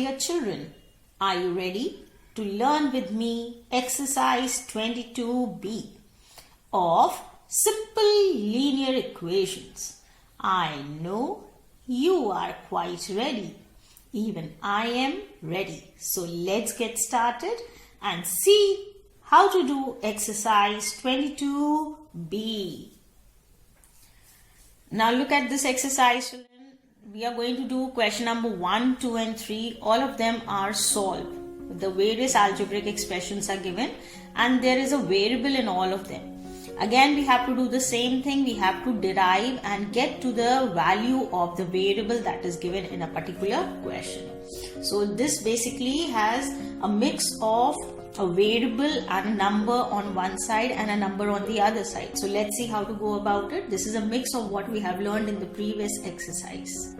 dear children, are you ready to learn with me exercise 22b of simple linear equations? I know you are quite ready. Even I am ready. So let's get started and see how to do exercise 22b. Now look at this exercise, children. We are going to do question number 1, 2 and 3. All of them are solved. The various algebraic expressions are given and there is a variable in all of them. Again, we have to do the same thing. We have to derive and get to the value of the variable that is given in a particular question. So this basically has a mix of a variable and a number on one side and a number on the other side. So let's see how to go about it. This is a mix of what we have learned in the previous exercise.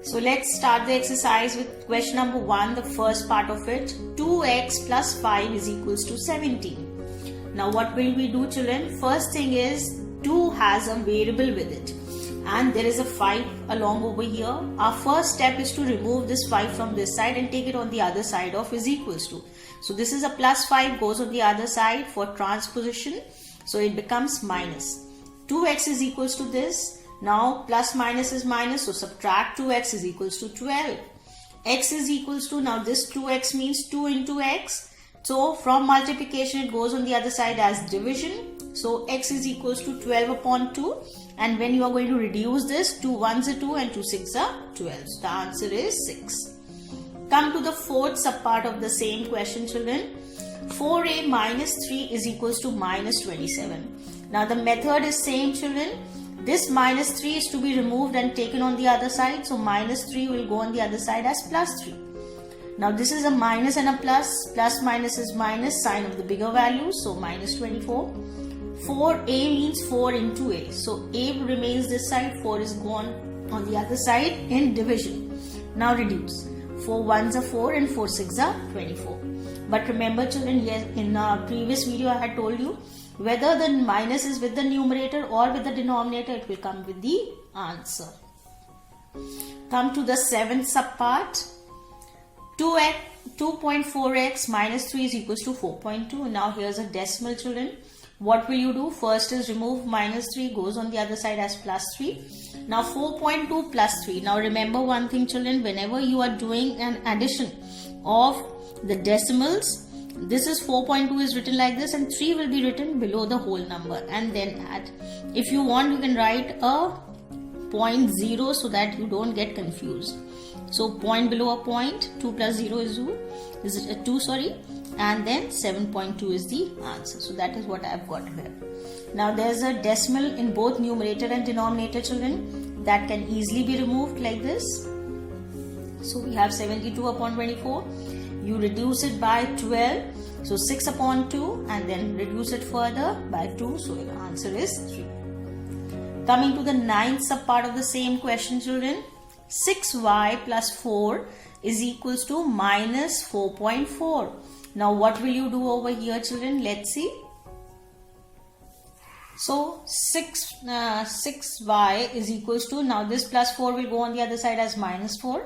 So let's start the exercise with question number 1, the first part of it. 2x plus 5 is equals to 17. Now what will we do, children? First thing is 2 has a variable with it and there is a 5 along over here. Our first step is to remove this 5 from this side and take it on the other side of is equals to. So this is a plus 5 goes on the other side for transposition. So it becomes minus. 2x is equals to this. Now plus minus is minus. So subtract 2x is equals to 12. X is equals to, now this 2x means 2 into x. So from multiplication it goes on the other side as division. So x is equals to 12 upon 2. And when you are going to reduce this, 2 1s are 2 and 2 6 are 12. So the answer is 6. Come to the fourth subpart of the same question, children. 4a minus 3 is equals to minus 27. Now the method is same, children. This minus 3 is to be removed and taken on the other side. So minus 3 will go on the other side as plus 3. Now this is a minus and a plus. Plus minus is minus, sign of the bigger value. So minus 24. 4a means 4 into a. So a remains this side, 4 is gone on the other side in division. Now reduce. 4 1s are 4 and 4 6 are 24. But remember, children, yes, in our previous video I had told you whether the minus is with the numerator or with the denominator, it will come with the answer. Come to the seventh subpart. 2.4x minus 3 is equals to 4.2. Now here's a decimal, children. What will you do? First is remove minus 3, goes on the other side as plus 3. Now 4.2 plus 3. Now remember one thing, children, whenever you are doing an addition of the decimals, this is 4.2 is written like this and 3 will be written below the whole number and then add. If you want, you can write a 0.0 so that you don't get confused. So point below a point, 2 plus 0 is 2, sorry, and then 7.2 is the answer. So that is what I have got here. Now there's a decimal in both numerator and denominator, children, that can easily be removed like this. So we have 72 upon 24. You reduce it by 12. So 6 upon 2 and then reduce it further by 2. So the answer is 3. Coming to the ninth subpart of the same question, children. 6y plus 4 is equals to minus 4.4. Now what will you do over here, children? Let's see. So 6y is equals to, now this plus 4 will go on the other side as minus 4.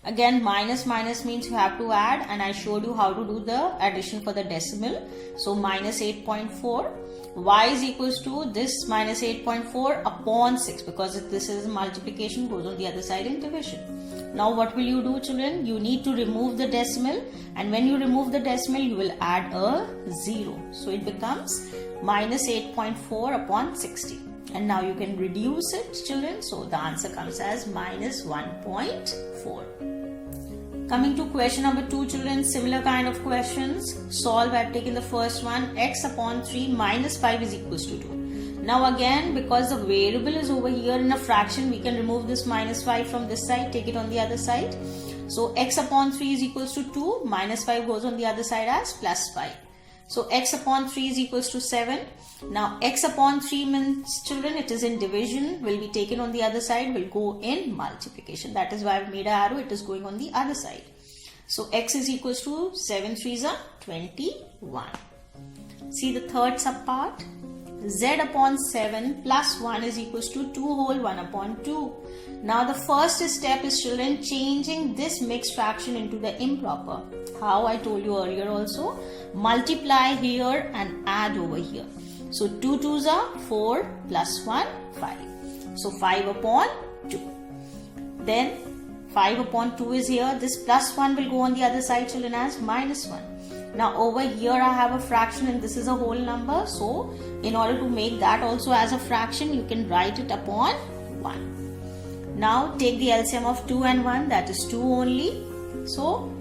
Again, minus means you have to add, and I showed you how to do the addition for the decimal. So minus 8.4. Y is equals to this minus 8.4 upon 6, because this is multiplication, goes on the other side in division. Now what will you do, children? You need to remove the decimal, and when you remove the decimal you will add a 0. So it becomes minus 8.4 upon 60. And now you can reduce it, children. So the answer comes as minus 1.4. Coming to question number 2, children, similar kind of questions. Solve. I have taken the first one. X upon 3 minus 5 is equals to 2. Now again, because the variable is over here in a fraction, we can remove this minus 5 from this side, take it on the other side. So x upon 3 is equals to 2, minus 5 goes on the other side as plus 5. So x upon 3 is equals to 7. Now x upon 3 means, children, it is in division, will be taken on the other side, will go in multiplication. That is why I've made an arrow, it is going on the other side. So x is equals to 7 3s are 21. See the third subpart. Z upon 7 plus 1 is equals to 2 whole 1 upon 2. Now the first step is, children, changing this mixed fraction into the improper. How? I told you earlier also. Multiply here and add over here. So 2 2s are 4 plus 1 5. So 5 upon 2. Then 5 upon 2 is here. This plus 1 will go on the other side, children, as minus 1. Now over here I have a fraction and this is a whole number. So in order to make that also as a fraction, you can write it upon 1. Now take the LCM of 2 and 1, that is 2 only. So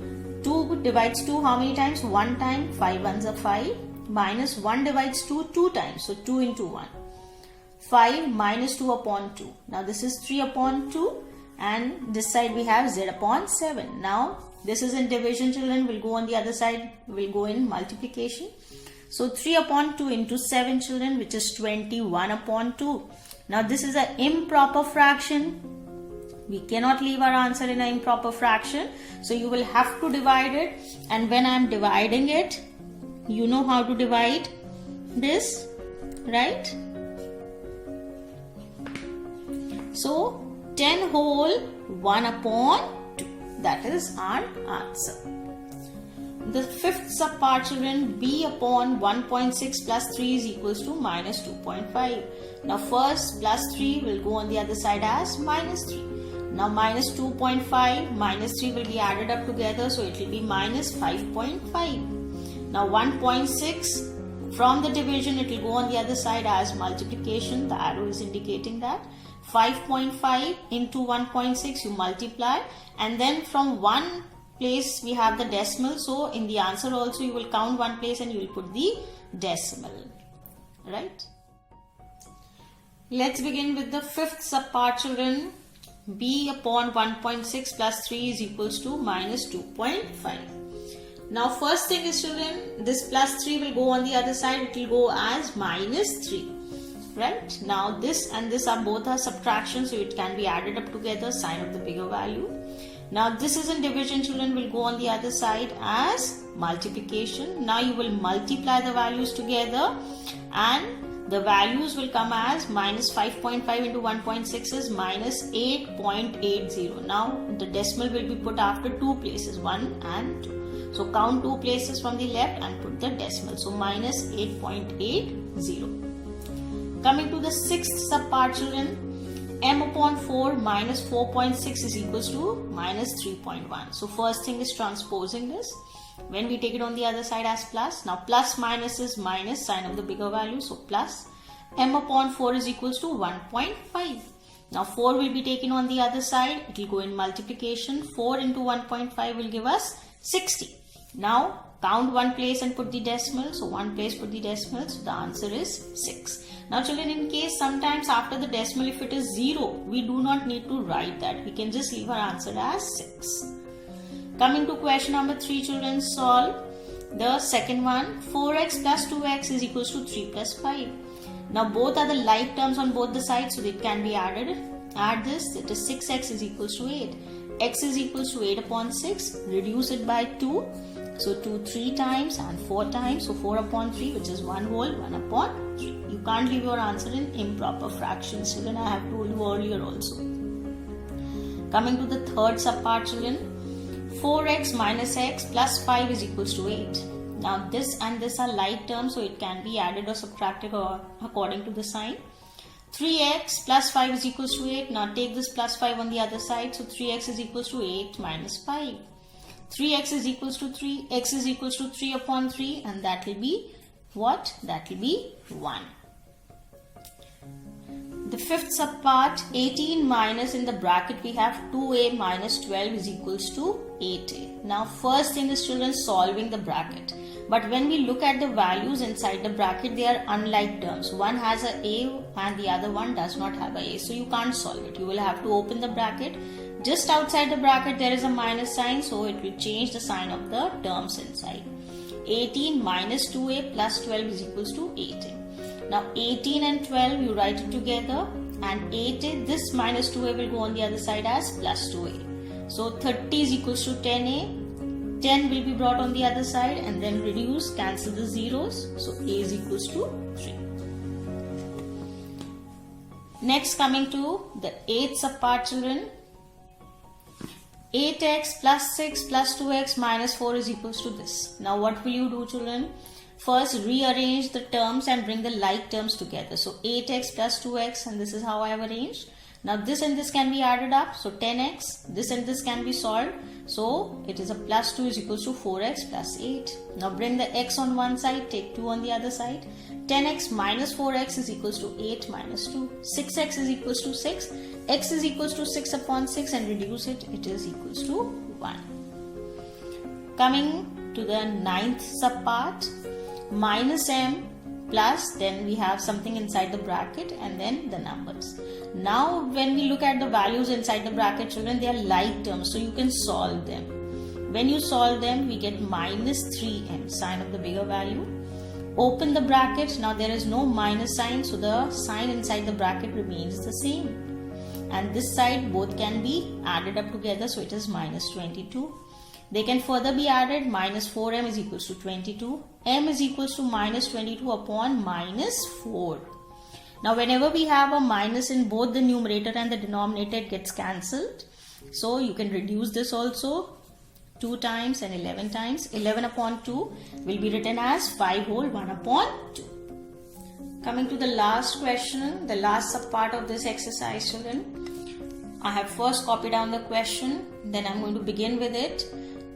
2 divides 2 how many times? 1 time. 5 ones are 5. Minus 1 divides 2 2 times. So 2 into 1. 5 minus 2 upon 2. Now this is 3 upon 2. And this side we have z upon 7. Now this is in division, children, will go on the other side, will go in multiplication. So 3 upon 2 into 7, children, which is 21 upon 2. Now this is an improper fraction. We cannot leave our answer in an improper fraction. So you will have to divide it. And when I am dividing it, you know how to divide this, right? So 10 whole 1 upon 2. That is our answer. The fifth subpart, children, b upon 1.6 plus 3 is equals to minus 2.5. Now first plus 3 will go on the other side as minus 3. Now minus 2.5 minus 3 will be added up together, so it will be minus 5.5. Now 1.6 from the division, it will go on the other side as multiplication. The arrow is indicating that. 5.5 into 1.6 you multiply, and then from one place we have the decimal, so in the answer also you will count one place and you will put the decimal, right? Let's begin with the fifth subpart, children. b upon 1.6 plus 3 is equals to minus 2.5. Now first thing is, children, this plus 3 will go on the other side, it will go as minus 3. Right? Now this and this are both are subtraction, so it can be added up together, sign of the bigger value. Now this is in division, children, will go on the other side as multiplication. Now you will multiply the values together and the values will come as minus 5.5 into 1.6 is minus 8.80. Now the decimal will be put after two places, 1 and 2. So count two places from the left and put the decimal. So minus 8.80. Coming to the sixth subpart, children, m upon 4 minus 4.6 is equals to minus 3.1. So first thing is transposing this. When we take it on the other side as plus, now plus minus is minus, sign of the bigger value, so plus. M upon 4 is equals to 1.5. Now 4 will be taken on the other side, it will go in multiplication. 4 into 1.5 will give us 60. Now count one place and put the decimal, so one place put the decimal, so the answer is 6. Now children, in case sometimes after the decimal if it is 0, we do not need to write that. We can just leave our answer as 6. Coming to question number 3, children, solve the second one. 4x plus 2x is equals to 3 plus 5. Now both are the like terms on both the sides, so it can be added. Add this, it is 6x is equals to 8. X is equals to 8 upon 6. Reduce it by 2. So 2 3 times and 4 times. So 4 upon 3, which is 1 whole, 1 upon 3. You can't leave your answer in improper fractions, children. I have told you earlier also. Coming to the third subpart, children. 4x minus x plus 5 is equals to 8. Now this and this are like terms, so it can be added or subtracted or according to the sign. 3x plus 5 is equals to 8. Now take this plus 5 on the other side. So 3x is equals to 8 minus 5. 3x is equals to 3. X is equals to 3 upon 3. And that will be what? That will be 1. The fifth subpart, 18 minus in the bracket we have 2a minus 12 is equals to 8a. Now first thing is, children, solving the bracket. But when we look at the values inside the bracket, they are unlike terms. One has a and the other one does not have a. So you can't solve it. You will have to open the bracket. Just outside the bracket there is a minus sign, so it will change the sign of the terms inside. 18 minus 2a plus 12 is equals to 8a. Now 18 and 12 you write it together, and 8a, this minus 2a will go on the other side as plus 2a. So 30 is equals to 10a. 10 will be brought on the other side and then reduce, cancel the zeros. So a is equals to 3. Next, coming to the 8th subpart, children. 8x plus 6 plus 2x minus 4 is equals to this. Now what will you do, children? First, rearrange the terms and bring the like terms together. So 8x plus 2x, and this is how I have arranged. Now this and this can be added up. So 10x, this and this can be solved. So it is a plus 2 is equals to 4x plus 8. Now bring the x on one side, take 2 on the other side. 10x minus 4x is equals to 8 minus 2. 6x is equals to 6. X is equals to 6 upon 6 and reduce it. It is equals to 1. Coming to the 9th subpart. Minus m plus, then we have something inside the bracket and then the numbers. Now when we look at the values inside the bracket, children, they are like terms, so you can solve them. When you solve them, we get minus 3m, sign of the bigger value. Open the bracket. Now there is no minus sign, so the sign inside the bracket remains the same. And this side both can be added up together, so it is minus 22. They can further be added. Minus 4m is equals to 22. M is equals to minus 22 upon minus 4. Now whenever we have a minus in both the numerator and the denominator, it gets cancelled. So you can reduce this also. 2 times and 11 times. 11 upon 2 will be written as 5 whole 1 upon 2. Coming to the last question, the last subpart of this exercise, children. I have first copied down the question, then I'm going to begin with it.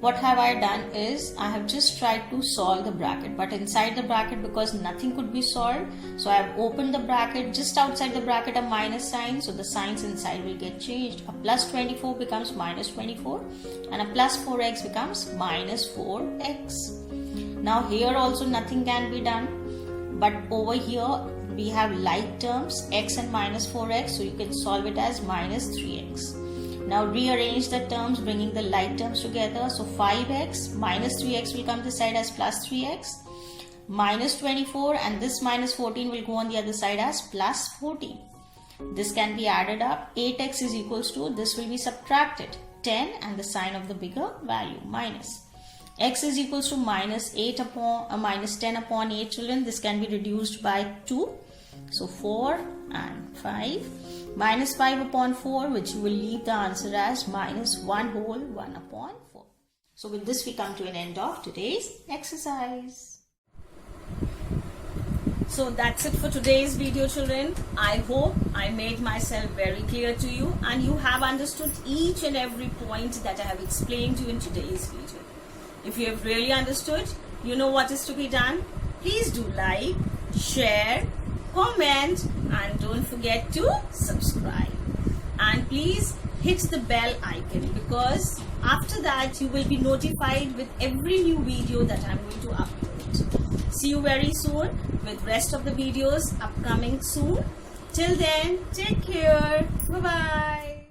What have I done is, I have just tried to solve the bracket, but inside the bracket, because nothing could be solved, so I have opened the bracket. Just outside the bracket a minus sign, so the signs inside will get changed. A plus 24 becomes minus 24 and a plus 4x becomes minus 4x. Now here also nothing can be done, but over here we have like terms, x and minus 4x, so you can solve it as minus 3x. Now rearrange the terms, bringing the like terms together. So 5x minus 3x will come this side as plus 3x. Minus 24 and this minus 14 will go on the other side as plus 14. This can be added up. 8x is equals to, this will be subtracted, 10 and the sign of the bigger value, minus. X is equals to minus 10 upon 8, children. This can be reduced by 2. So 4 and 5. Minus 5 upon 4, which will leave the answer as minus 1 whole 1 upon 4. So with this we come to an end of today's exercise. So that's it for today's video, children. I hope I made myself very clear to you and you have understood each and every point that I have explained to you in today's video. If you have really understood, you know what is to be done. Please do like, share, comment and don't forget to subscribe. And please hit the bell icon, because after that you will be notified with every new video that I'm going to upload. See you very soon with rest of the videos upcoming soon. Till then, take care. Bye-bye.